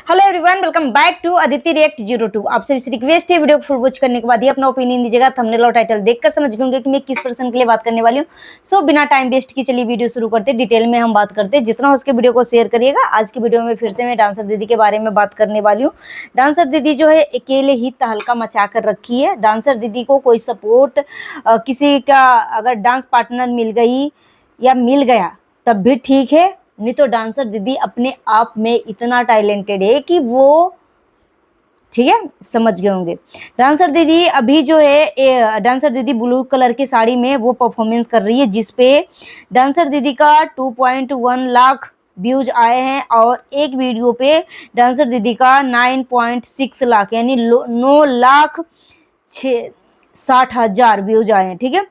Hello everyone, welcome back to Aditi react 02। आप सभी से रिक्वेस्ट है, वीडियो को फुल वॉच करने के बाद ही अपना ओपिनियन दीजिएगा। थंबनेल और टाइटल देखकर समझ गए होंगे कि मैं किस पर्सन के लिए बात करने वाली हूँ। सो बिना टाइम वेस्ट की चलिए वीडियो शुरू करते हैं। डिटेल में हम बात करते हैं, जितना हो सके वीडियो को शेयर करिएगा। आज की वीडियो में फिर से मैं डांसर दीदी के बारे में बात करने वाली हूँ। डांसर दीदी जो है अकेले ही तहलका मचा कर रखी है। डांसर दीदी को कोई सपोर्ट किसी का अगर डांस पार्टनर मिल गई या मिल गया तब भी ठीक है, नहीं तो डांसर दीदी अपने आप में इतना टैलेंटेड है कि वो, ठीक है, समझ गए होंगे। डांसर दीदी अभी जो है डांसर दीदी ब्लू कलर की साड़ी में वो परफॉर्मेंस कर रही है, जिसपे डांसर दीदी का 2.1 लाख व्यूज आए हैं और एक वीडियो पे डांसर दीदी का 9.6 लाख यानी 9,60,000 व्यूज आए हैं। ठीक है,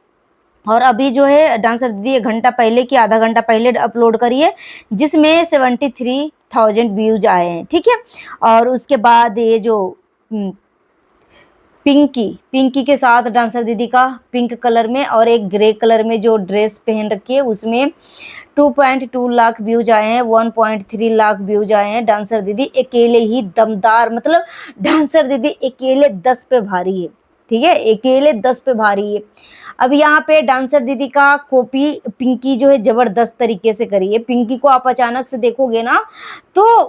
और अभी जो है डांसर दीदी 1 घंटा पहले की आधा घंटा पहले अपलोड करी है, जिसमें 73,000 व्यूज आए हैं। ठीक है, और उसके बाद ये जो पिंकी के साथ डांसर दीदी का पिंक कलर में और एक ग्रे कलर में जो ड्रेस पहन रखी है उसमें 2.2 लाख व्यूज आए हैं, 1.3 लाख व्यूज आए हैं। डांसर दीदी अकेले ही दमदार, मतलब डांसर दीदी अकेले 10 पे भारी है। ठीक है, अकेले 10 पे भारी है। अब यहाँ पे डांसर दीदी का कॉपी पिंकी जो है जबरदस्त तरीके से करी है। पिंकी को आप अचानक से देखोगे ना तो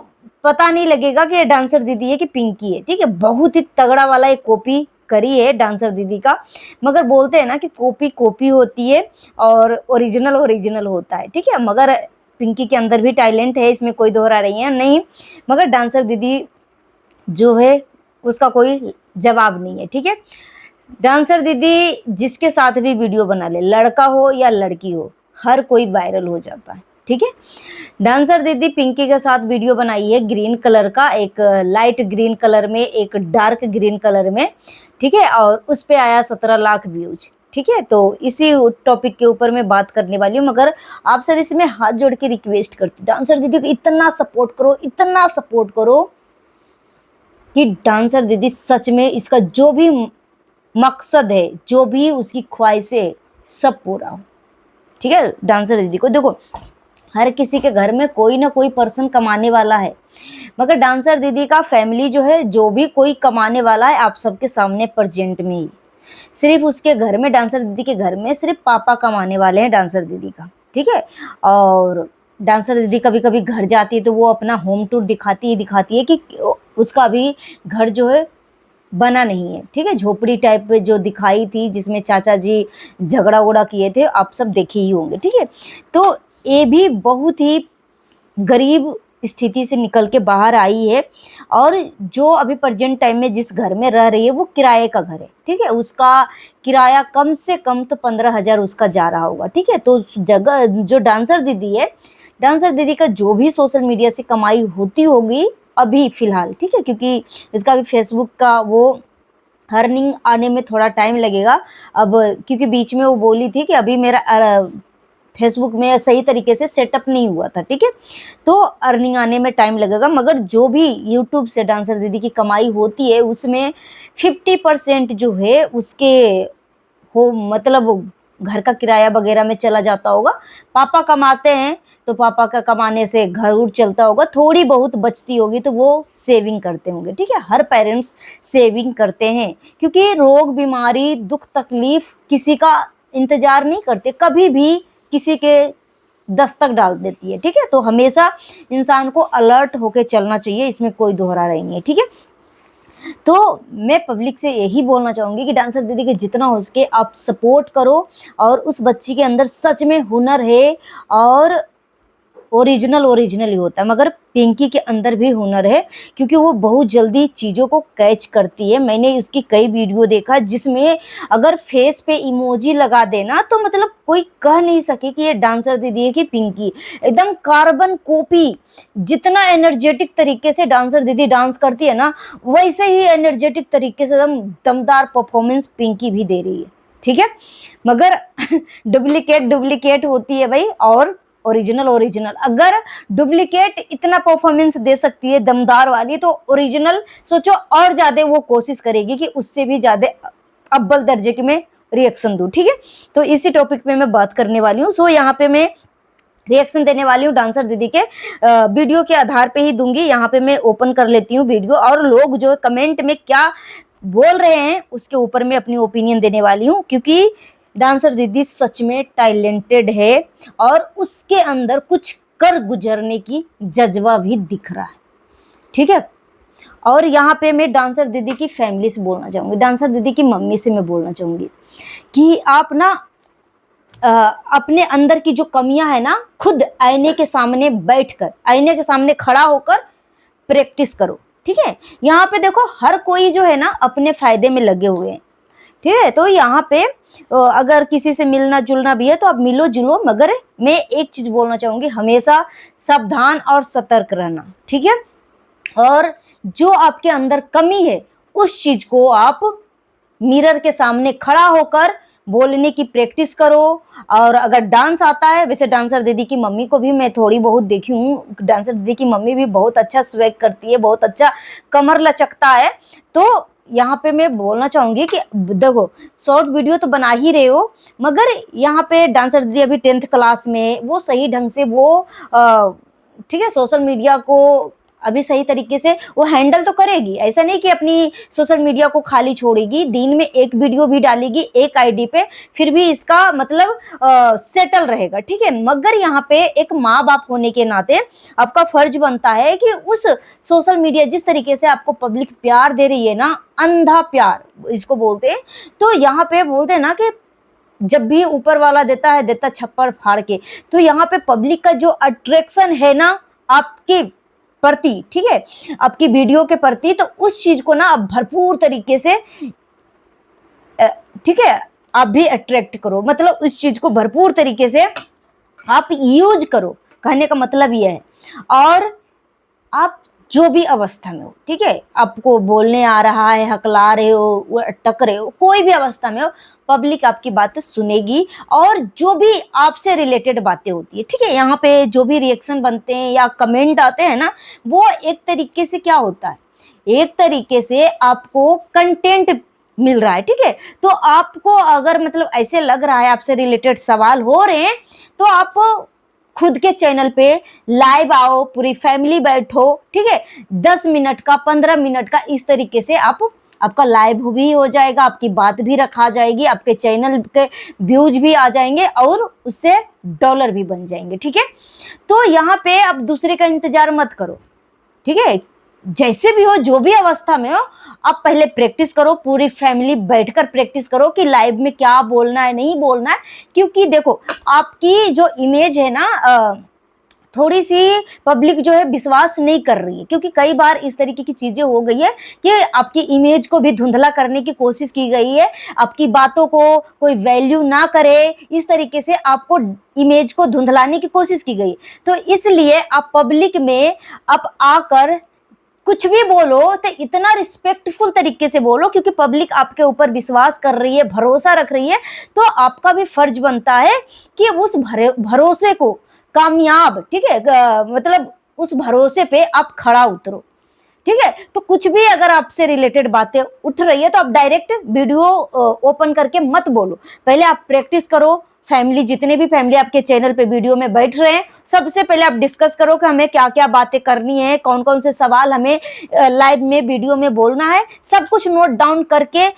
पता नहीं लगेगा कि ये डांसर दीदी है कि पिंकी है। ठीक है, बहुत ही तगड़ा वाला एक कॉपी करी है डांसर दीदी का। मगर बोलते हैं ना कि कॉपी कॉपी होती है और ओरिजिनल ओरिजिनल होता है। ठीक है, मगर पिंकी के अंदर भी टैलेंट है, इसमें कोई दोहरा रही है नहीं। मगर डांसर दीदी जो है उसका कोई जवाब नहीं है। ठीक है, डांसर दीदी जिसके साथ भी वीडियो बना ले, लड़का हो या लड़की हो, हर कोई वायरल हो जाता है। ठीक है, डांसर दीदी पिंकी के साथ वीडियो बनाई है ग्रीन कलर का, एक लाइट ग्रीन कलर में, एक डार्क ग्रीन कलर में। ठीक है, और उस पे आया 17 लाख व्यूज। ठीक है, तो इसी टॉपिक के ऊपर मैं बात करने वाली हूँ। मगर आप सभी से मैं हाथ जोड़ के रिक्वेस्ट करती हूँ, डांसर दीदी को इतना सपोर्ट करो, इतना सपोर्ट करो कि डांसर दीदी सच में इसका जो भी मकसद है, जो भी उसकी ख्वाहिश है, सब पूरा हो। ठीक है, डांसर दीदी को देखो, हर किसी के घर में कोई ना कोई पर्सन कमाने वाला है, मगर डांसर दीदी का फैमिली जो है, जो भी कोई कमाने वाला है, आप सबके सामने प्रेजेंट में ही। सिर्फ उसके घर में, डांसर दीदी के घर में सिर्फ पापा कमाने वाले हैं डांसर दीदी का। ठीक है, और डांसर दीदी कभी कभी घर जाती है तो वो अपना होम टूर दिखाती है कि उसका अभी घर जो है बना नहीं है। ठीक है, झोपड़ी टाइप पे जो दिखाई थी, जिसमें चाचा जी झगड़ा उगड़ा किए थे, आप सब देखे ही होंगे। ठीक है, तो ये भी बहुत ही गरीब स्थिति से निकल के बाहर आई है, और जो अभी प्रेजेंट टाइम में जिस घर में रह रही है वो किराए का घर है। ठीक है, उसका किराया कम से कम तो 15,000 उसका जा रहा होगा। ठीक है, तो जगह जो डांसर दीदी है, डांसर दीदी का जो भी सोशल मीडिया से कमाई होती होगी अभी फिलहाल, ठीक है, क्योंकि इसका भी फेसबुक का वो अर्निंग आने में थोड़ा टाइम लगेगा। अब क्योंकि बीच में वो बोली थी कि अभी मेरा फेसबुक में सही तरीके से सेटअप नहीं हुआ था। ठीक है, तो अर्निंग आने में टाइम लगेगा। मगर जो भी यूट्यूब से डांसर दीदी की कमाई होती है उसमें 50% जो है उसके हो, मतलब घर का किराया वगैरह में चला जाता होगा। पापा कमाते हैं तो पापा का कमाने से घर उड़ चलता होगा, थोड़ी बहुत बचती होगी तो वो सेविंग करते होंगे। ठीक है, हर पेरेंट्स सेविंग करते हैं, क्योंकि रोग बीमारी दुख तकलीफ किसी का इंतजार नहीं करते, कभी भी किसी के दस्तक डाल देती है। ठीक है, तो हमेशा इंसान को अलर्ट होके चलना चाहिए, इसमें कोई दोहरा नहीं है। ठीक है, तो मैं पब्लिक से यही बोलना चाहूंगी कि डांसर दीदी के जितना हो सके आप सपोर्ट करो, और उस बच्ची के अंदर सच में हुनर है और ओरिजिनल ही होता है। मगर पिंकी के अंदर भी हुनर है, क्योंकि वो बहुत जल्दी चीज़ों को कैच करती है। मैंने उसकी कई वीडियो देखा जिसमें अगर फेस पे इमोजी लगा देना तो मतलब कोई कह नहीं सके कि ये डांसर दीदी है कि पिंकी। एकदम कार्बन कॉपी। जितना एनर्जेटिक तरीके से डांसर दीदी डांस करती है ना, वैसे ही एनर्जेटिक तरीके से एकदम दमदार परफॉर्मेंस पिंकी भी दे रही है। ठीक है, मगर डुप्लीकेट होती है भाई, और ओरिजिनल। अगर डुप्लीकेट इतना परफॉर्मेंस दे सकती है दमदार वाली, तो ओरिजिनल सोचो और ज्यादा वो कोशिश करेगी कि उससे भी ज्यादा अव्वल दर्जे की मैं रिएक्शन दूं। ठीक है, तो इसी टॉपिक पे मैं बात करने वाली हूँ। सो यहाँ पे मैं रिएक्शन देने वाली हूँ डांसर दीदी के वीडियो के आधार पे ही दूंगी। यहाँ पे मैं ओपन कर लेती हूँ वीडियो, और लोग जो कमेंट में क्या बोल रहे हैं उसके ऊपर मैं अपनी ओपिनियन देने वाली हूँ, क्योंकि डांसर दीदी सच में टैलेंटेड है और उसके अंदर कुछ कर गुजरने की जज्बा भी दिख रहा है। ठीक है, और यहाँ पे मैं डांसर दीदी की फैमिली से बोलना चाहूंगी, डांसर दीदी की मम्मी से मैं बोलना चाहूंगी कि आप ना अपने अंदर की जो कमियां है ना, खुद आईने के सामने बैठकर, आईने के सामने खड़ा होकर प्रैक्टिस करो। ठीक है, यहाँ पे देखो हर कोई जो है ना अपने फायदे में लगे हुए हैं। ठीक है, तो यहाँ पे अगर किसी से मिलना जुलना भी है तो आप मिलो जुलो, मगर मैं एक चीज बोलना चाहूंगी, हमेशा सावधान और सतर्क रहना। ठीक है, और जो आपके अंदर कमी है उस चीज को आप मिरर के सामने खड़ा होकर बोलने की प्रैक्टिस करो। और अगर डांस आता है, वैसे डांसर दीदी की मम्मी को भी मैं थोड़ी बहुत देखी हूँ, डांसर दीदी की मम्मी भी बहुत अच्छा स्वैग करती है, बहुत अच्छा कमर लचकता है। तो यहाँ पे मैं बोलना चाहूंगी कि देखो शॉर्ट वीडियो तो बना ही रहे हो, मगर यहाँ पे डांसर दीदी अभी 10th क्लास में, वो सही ढंग से वो ठीक है सोशल मीडिया को अभी सही तरीके से वो हैंडल तो करेगी। ऐसा नहीं कि अपनी सोशल मीडिया को खाली छोड़ेगी, दिन में एक वीडियो भी डालेगी एक आईडी पे, फिर भी इसका मतलब सेटल रहेगा। ठीक है, मगर यहाँ पे एक माँ बाप होने के नाते आपका फर्ज बनता है कि उस सोशल मीडिया जिस तरीके से आपको पब्लिक प्यार दे रही है ना, अंधा प्यार इसको बोलते हैं, तो यहाँ पे बोलते हैं ना कि जब भी ऊपर वाला देता है देता छप्पर फाड़ के। तो यहाँ पे पब्लिक का जो अट्रैक्शन है ना आपके प्रति, ठीक है, आपकी वीडियो के प्रति, तो उस चीज को ना आप भरपूर तरीके से ठीक है आप भी अट्रैक्ट करो, मतलब उस चीज को भरपूर तरीके से आप यूज करो, कहने का मतलब यह है। और आप जो भी अवस्था में हो, ठीक है, आपको बोलने आ रहा है, हकला रहे हो, अटक रहे हो, कोई भी अवस्था में हो, पब्लिक आपकी बातें सुनेगी। और जो भी आपसे रिलेटेड बातें होती है, ठीक है, यहाँ पे जो भी रिएक्शन बनते हैं या कमेंट आते हैं ना, वो एक तरीके से क्या होता है, एक तरीके से आपको कंटेंट मिल रहा है। ठीक है, तो आपको अगर मतलब ऐसे लग रहा है आपसे रिलेटेड सवाल हो रहे हैं, तो आप खुद के चैनल पे लाइव आओ, पूरी फैमिली बैठो। ठीक है, 10 मिनट का 15 मिनट का इस तरीके से आपका लाइव भी हो जाएगा, आपकी बात भी रखा जाएगी, आपके चैनल के व्यूज भी आ जाएंगे और उससे डॉलर भी बन जाएंगे। ठीक है, तो यहाँ पे अब दूसरे का इंतजार मत करो। ठीक है, जैसे भी हो, जो भी अवस्था में हो, आप पहले प्रैक्टिस करो, पूरी फैमिली बैठकर प्रैक्टिस करो कि लाइव में क्या बोलना है नहीं बोलना है। क्योंकि देखो आपकी जो इमेज है ना, थोड़ी सी पब्लिक जो है विश्वास नहीं कर रही है, क्योंकि कई बार इस तरीके की चीजें हो गई है कि आपकी इमेज को भी धुंधला करने की कोशिश की गई है, आपकी बातों को कोई वैल्यू ना करे, इस तरीके से आपको इमेज को धुंधलाने की कोशिश की गई। तो इसलिए आप पब्लिक में आप आकर कुछ भी बोलो तो इतना रिस्पेक्टफुल तरीके से बोलो, क्योंकि पब्लिक आपके ऊपर विश्वास कर रही है, भरोसा रख रही है। तो आपका भी फर्ज बनता है कि उस भरोसे को कामयाब, ठीक है, मतलब उस भरोसे पे आप खड़ा उतरो। ठीक है, तो कुछ भी अगर आपसे रिलेटेड बातें उठ रही है तो आप डायरेक्ट वीडियो ओपन करके मत बोलो, पहले आप प्रैक्टिस करो। फैमिली, जितने भी फैमिली आपके चैनल पे वीडियो में बैठ रहे हैं, सबसे पहले आप डिस्कस करो कि हमें क्या क्या बातें करनी है, कौन कौन से सवाल हमें लाइव में वीडियो में बोलना है, सब कुछ नोट डाउन करके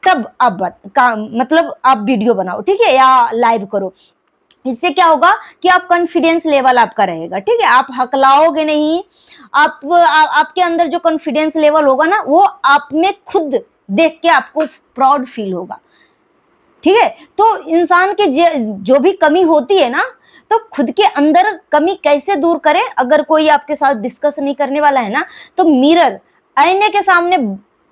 तब मतलब आप वीडियो बनाओ। ठीक है, या लाइव करो। इससे क्या होगा कि आप कॉन्फिडेंस लेवल आपका रहेगा। ठीक है, आप हकलाओगे नहीं, आपके अंदर जो कॉन्फिडेंस लेवल होगा ना, वो आप में खुद देख के आपको प्राउड फील होगा। ठीक है, तो इंसान के जो भी कमी होती है ना, तो खुद के अंदर कमी कैसे दूर करें। अगर कोई आपके साथ डिस्कस नहीं करने वाला है ना, तो मिरर, आईने के सामने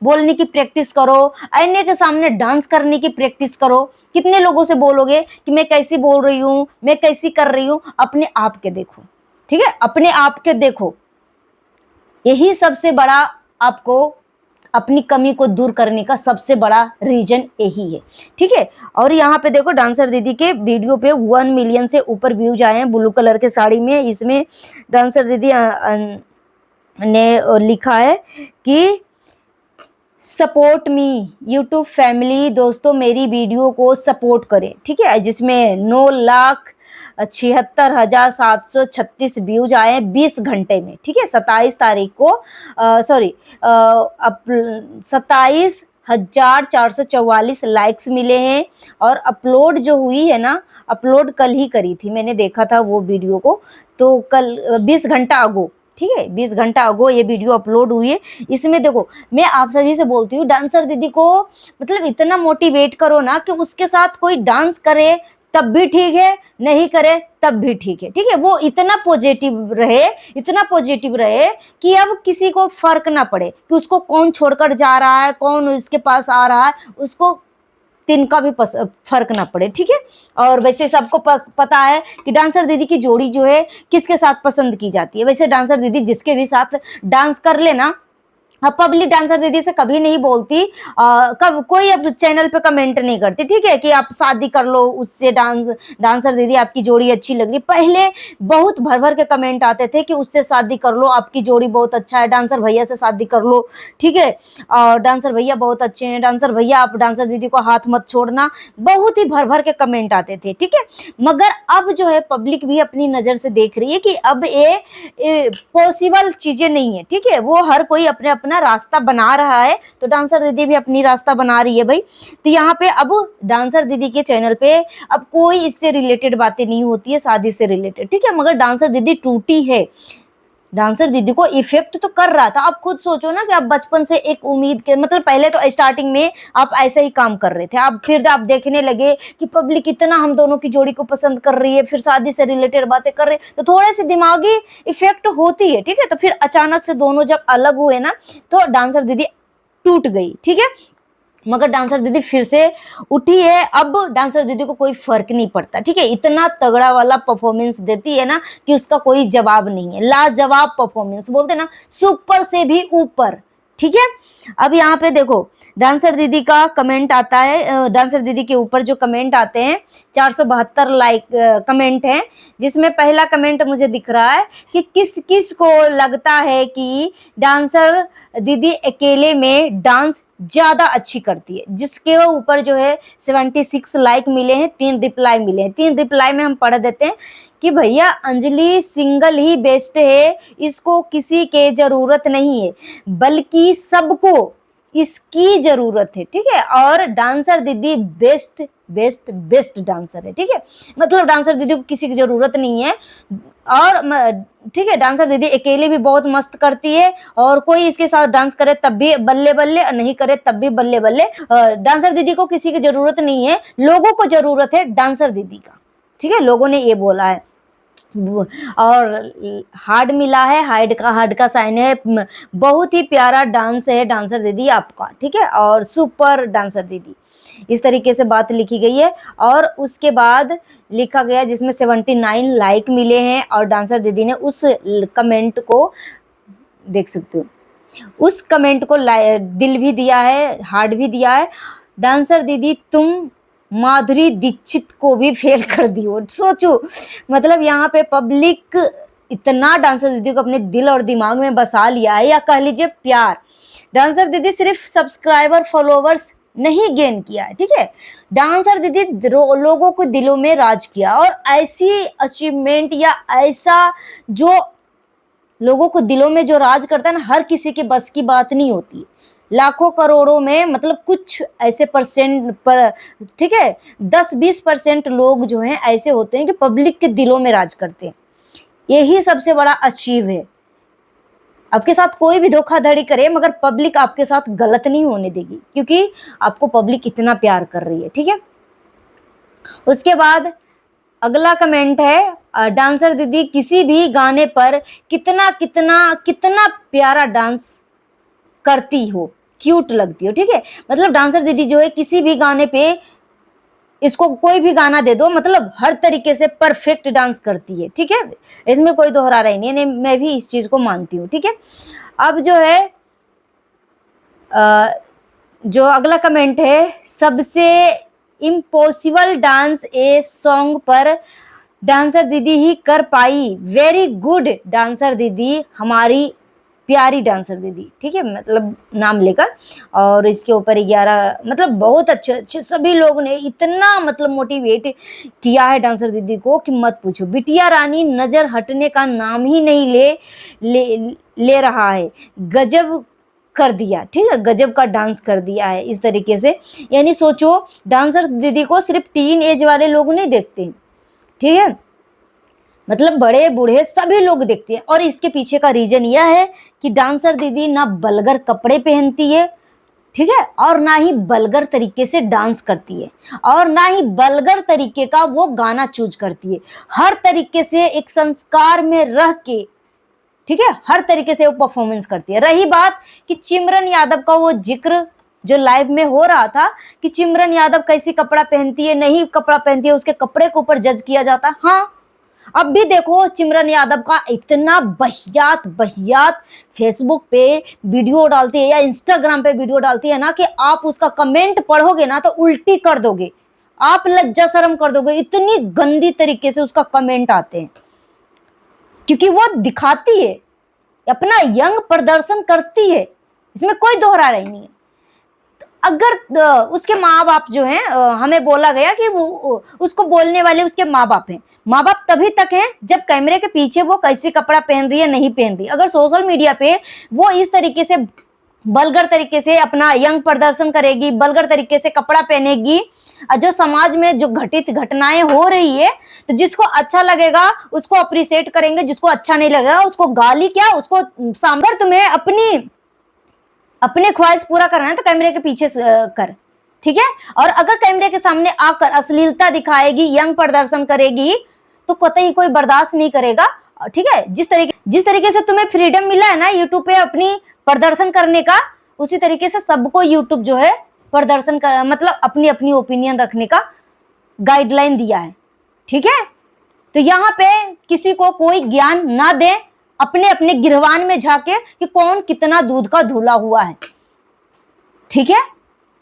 बोलने की प्रैक्टिस करो, आईने के सामने डांस करने की प्रैक्टिस करो। कितने लोगों से बोलोगे कि मैं कैसी बोल रही हूँ, मैं कैसी कर रही हूँ, अपने आप के देखो। ठीक है, अपने आप के देखो, यही सबसे बड़ा आपको अपनी कमी को दूर करने का सबसे बड़ा रीजन यही है। ठीक है, और यहाँ पे देखो डांसर दीदी के वीडियो पे 1 मिलियन से ऊपर व्यूज आए हैं, ब्लू कलर के साड़ी में। इसमें डांसर दीदी ने लिखा है कि सपोर्ट मी यूट्यूब फैमिली, दोस्तों मेरी वीडियो को सपोर्ट करें। ठीक है, जिसमें 9 लाख 76,736 व्यूज आए हैं 20 घंटे में, ठीक है। 27 तारीख को सॉरी 27,444 लाइक्स मिले हैं। और अपलोड जो हुई है ना, अपलोड कल ही करी थी मैंने, देखा था वो वीडियो को, तो कल 20 घंटा अगो, ठीक है, 20 घंटा अगो ये वीडियो अपलोड हुई है। इसमें देखो, मैं आप सभी से बोलती हूँ, डांसर दीदी को मतलब इतना मोटिवेट करो ना कि उसके साथ कोई डांस करे तब भी ठीक है, नहीं करे तब भी ठीक है, ठीक है। वो इतना पॉजिटिव रहे, इतना पॉजिटिव रहे कि अब किसी को फर्क ना पड़े कि उसको कौन छोड़कर जा रहा है, कौन उसके पास आ रहा है, उसको तिनका भी फर्क ना पड़े, ठीक है। और वैसे सबको पता है कि डांसर दीदी की जोड़ी जो है किसके साथ पसंद की जाती है। वैसे डांसर दीदी जिसके भी साथ डांस कर लेना, अब पब्लिक डांसर दीदी से कभी नहीं बोलती, कब कोई अब चैनल पे कमेंट नहीं करती, ठीक है, कि आप शादी कर लो उससे, डांसर दीदी आपकी जोड़ी अच्छी लग रही। पहले बहुत भर भर के कमेंट आते थे कि उससे शादी कर लो, आपकी जोड़ी बहुत अच्छा है, डांसर भैया से शादी कर लो, ठीक है, और डांसर भैया बहुत अच्छे हैं, डांसर भैया आप डांसर दीदी को हाथ मत छोड़ना, बहुत ही भर भर के कमेंट आते थे, ठीक है। मगर अब जो है पब्लिक भी अपनी नजर से देख रही है कि अब ये पॉसिबल चीजें नहीं है, ठीक है। वो हर कोई अपने अपना रास्ता बना रहा है, तो डांसर दीदी भी अपनी रास्ता बना रही है भाई। तो यहाँ पे अब डांसर दीदी के चैनल पे अब कोई इससे रिलेटेड बातें नहीं होती है, शादी से रिलेटेड, ठीक है। मगर डांसर दीदी टूटी है, डांसर दीदी को इफेक्ट तो कर रहा था। आप खुद सोचो ना कि आप बचपन से एक उम्मीद के, मतलब पहले तो स्टार्टिंग में आप ऐसे ही काम कर रहे थे, आप फिर आप देखने लगे कि पब्लिक इतना हम दोनों की जोड़ी को पसंद कर रही है, फिर शादी से रिलेटेड बातें कर रहे, तो थोड़े से दिमागी इफेक्ट होती है, ठीक है। तो फिर अचानक से दोनों जब अलग हुए ना, तो डांसर दीदी टूट गई, ठीक है। मगर डांसर दीदी फिर से उठी है, अब डांसर दीदी को कोई फर्क नहीं पड़ता, ठीक है। इतना तगड़ा वाला परफॉर्मेंस देती है ना कि उसका कोई जवाब नहीं है, लाजवाब परफॉर्मेंस बोलते ना, सुपर से भी ऊपर, ठीक है। अब यहाँ पे देखो, डांसर दीदी का कमेंट आता है, डांसर दीदी के ऊपर जो कमेंट आते हैं 472 लाइक कमेंट हैं, जिसमें पहला कमेंट मुझे दिख रहा है कि किस किस को लगता है कि डांसर दीदी अकेले में डांस ज्यादा अच्छी करती है, जिसके ऊपर जो है 76 लाइक मिले हैं, 3 रिप्लाई मिले हैं। 3 रिप्लाई में हम पढ़ देते हैं कि भैया अंजलि सिंगल ही बेस्ट है, इसको किसी के जरूरत नहीं है, बल्कि सबको इसकी जरूरत है, ठीक है। और डांसर दीदी बेस्ट बेस्ट बेस्ट डांसर है, ठीक है। मतलब डांसर दीदी को किसी की जरूरत नहीं है, और ठीक है, डांसर दीदी अकेले भी बहुत मस्त करती है, और कोई इसके साथ डांस करे तब भी बल्ले बल्ले, और नहीं करे तब भी बल्ले बल्ले। डांसर दीदी को किसी की जरूरत नहीं है, लोगों को जरूरत है डांसर दीदी का, ठीक है, लोगों ने ये बोला है। और हार्ड मिला है, हार्ड का साइन है, बहुत ही प्यारा डांस है डांसर दीदी आपका, ठीक है, और सुपर डांसर दीदी, इस तरीके से बात लिखी गई है। और उसके बाद लिखा गया जिसमें 79 लाइक मिले हैं, और डांसर दीदी ने उस कमेंट को देख सकते हो, उस कमेंट को दिल भी दिया है, हार्ट भी दिया है। डांसर दीदी तुम माधुरी दीक्षित को भी फेल कर दी हो, सोचो, मतलब यहाँ पे पब्लिक इतना डांसर दीदी को अपने दिल और दिमाग में बसा लिया है, या कह लीजिए प्यार। डांसर दीदी सिर्फ सब्सक्राइबर फॉलोवर्स नहीं गेन किया है, ठीक है, डांसर दीदी लोगों को दिलों में राज किया। और ऐसी अचीवमेंट या ऐसा जो लोगों को दिलों में जो राज करता है ना, हर किसी के बस की बात नहीं होती, लाखों करोड़ों में, मतलब कुछ ऐसे परसेंट पर, ठीक है, 10-20% लोग जो हैं ऐसे होते हैं कि पब्लिक के दिलों में राज करते हैं। यही सबसे बड़ा अचीव है। आपके साथ कोई भी धोखाधड़ी करे, मगर पब्लिक आपके साथ गलत नहीं होने देगी, क्योंकि आपको पब्लिक इतना प्यार कर रही है, ठीक है। उसके बाद अगला कमेंट है, डांसर दीदी किसी भी गाने पर कितना कितना कितना प्यारा डांस करती हो, क्यूट लगती हो, ठीक है। मतलब डांसर दीदी जो है किसी भी गाने पे, इसको कोई भी गाना दे दो, मतलब हर तरीके से परफेक्ट डांस करती है, ठीक है, इसमें कोई दोहरा रही नहीं, मैं भी इस चीज को मानती हूँ, ठीक है। अब जो है जो अगला कमेंट है, सबसे इम्पॉसिबल डांस ए सॉन्ग पर डांसर दीदी ही कर पाई, वेरी गुड डांसर दीदी, हमारी प्यारी डांसर दीदी, ठीक है, मतलब नाम लेकर। और इसके ऊपर 11 मतलब बहुत अच्छे अच्छे सभी लोग ने इतना मतलब मोटिवेट किया है डांसर दीदी को कि मत पूछो। बिटिया रानी नजर हटने का नाम ही नहीं ले ले रहा है। गजब कर दिया, ठीक है, गजब का डांस कर दिया है इस तरीके से। यानी सोचो, डांसर दीदी को सिर्फ टीन एज वाले लोग नहीं देखते, ठीक है, मतलब बड़े बूढ़े सभी लोग देखते हैं। और इसके पीछे का रीजन यह है कि डांसर दीदी ना बलगर कपड़े पहनती है, ठीक है, और ना ही बलगर तरीके से डांस करती है, और ना ही बलगर तरीके का वो गाना चूज करती है। हर तरीके से एक संस्कार में रह के, ठीक है, हर तरीके से वो परफॉर्मेंस करती है। रही बात कि चिमरन यादव का वो जिक्र जो लाइव में हो रहा था कि चिमरन यादव कैसी कपड़ा पहनती है, नहीं कपड़ा पहनती है, उसके कपड़े के ऊपर जज किया जाता। हाँ, अब भी देखो चिमरन यादव का इतना बहियात बहियात फेसबुक पे वीडियो डालती है या इंस्टाग्राम पे वीडियो डालती है ना कि आप उसका कमेंट पढ़ोगे ना तो उल्टी कर दोगे, आप लज्जा शर्म कर दोगे, इतनी गंदी तरीके से उसका कमेंट आते हैं। क्योंकि वो दिखाती है, अपना यंग प्रदर्शन करती है, इसमें कोई दोहरा रही नहीं है। अगर उसके माँ बाप जो हैं, हमें बोला गया कि वो उसको बोलने वाले उसके माँ बाप हैं। माँ बाप तभी तक हैं जब कैमरे के पीछे वो कैसी कपड़ा पहन रही है नहीं पहन रही। अगर सोशल मीडिया पे वो इस तरीके से बलगर तरीके से अपना यंग प्रदर्शन करेगी, बलगर तरीके से कपड़ा पहनेगी, जो समाज में जो घटित घटनाएं हो रही है, तो जिसको अच्छा लगेगा उसको अप्रिशिएट करेंगे, जिसको अच्छा नहीं लगेगा उसको गाली क्या, उसको सामने। तुम्हें अपने ख्वाहिश पूरा करना है तो कैमरे के पीछे कर, ठीक है। और अगर कैमरे के सामने आकर अश्लीलता दिखाएगी, यंग प्रदर्शन करेगी, तो कतई कोई बर्दाश्त नहीं करेगा, ठीक है। जिस तरीके से तुम्हें फ्रीडम मिला है ना यूट्यूब पे अपनी प्रदर्शन करने का, उसी तरीके से सबको यूट्यूब जो है प्रदर्शन कर मतलब अपनी अपनी ओपिनियन रखने का गाइडलाइन दिया है, ठीक है। तो यहाँ पे किसी को कोई ज्ञान ना दे, अपने अपने गिरवान में झाके कि कौन कितना दूध का धुला हुआ है, ठीक है।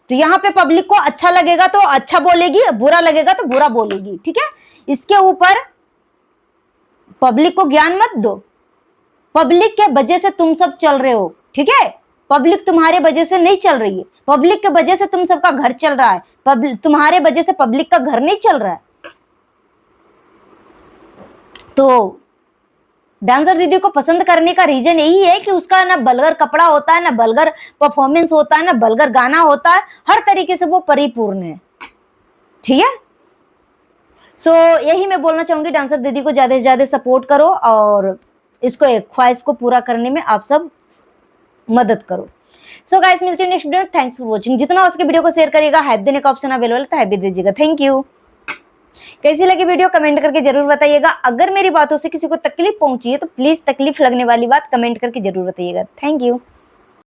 तो यहाँ पे पब्लिक को अच्छा लगेगा तो अच्छा बोलेगी, बुरा लगेगा तो बुरा बोलेगी, ठीक है। इसके ऊपर पब्लिक को ज्ञान मत दो। पब्लिक के वजह से तुम सब चल रहे हो, ठीक है। पब्लिक तुम्हारे वजह से नहीं चल रही है, पब्लिक के वजह से तुम सबका घर चल रहा है, तुम्हारे वजह से पब्लिक का घर नहीं चल रहा है। तो डांसर दीदी को पसंद करने का रीजन यही है कि उसका ना बलगर कपड़ा होता है, ना बलगर परफॉर्मेंस होता है, ना बलगर गाना होता है, हर तरीके से वो परिपूर्ण है, ठीक है। सो यही मैं बोलना चाहूंगी, डांसर दीदी को ज्यादा से ज्यादा सपोर्ट करो और इसको एक ख्वाहिश को पूरा करने में आप सब मदद करो। सो गाइस, मिलती हूँ नेक्स्ट वीडियो में। Thanks for watching. जितना हो सके वीडियो को शेयर करिएगा, हाइप देने का ऑप्शन अवेलेबल है तो हाइप भी दीजिएगा। Thank you. कैसी लगी वीडियो कमेंट करके जरूर बताइएगा। अगर मेरी बातों से किसी को तकलीफ पहुंची है तो प्लीज तकलीफ लगने वाली बात कमेंट करके जरूर बताइएगा। Thank you.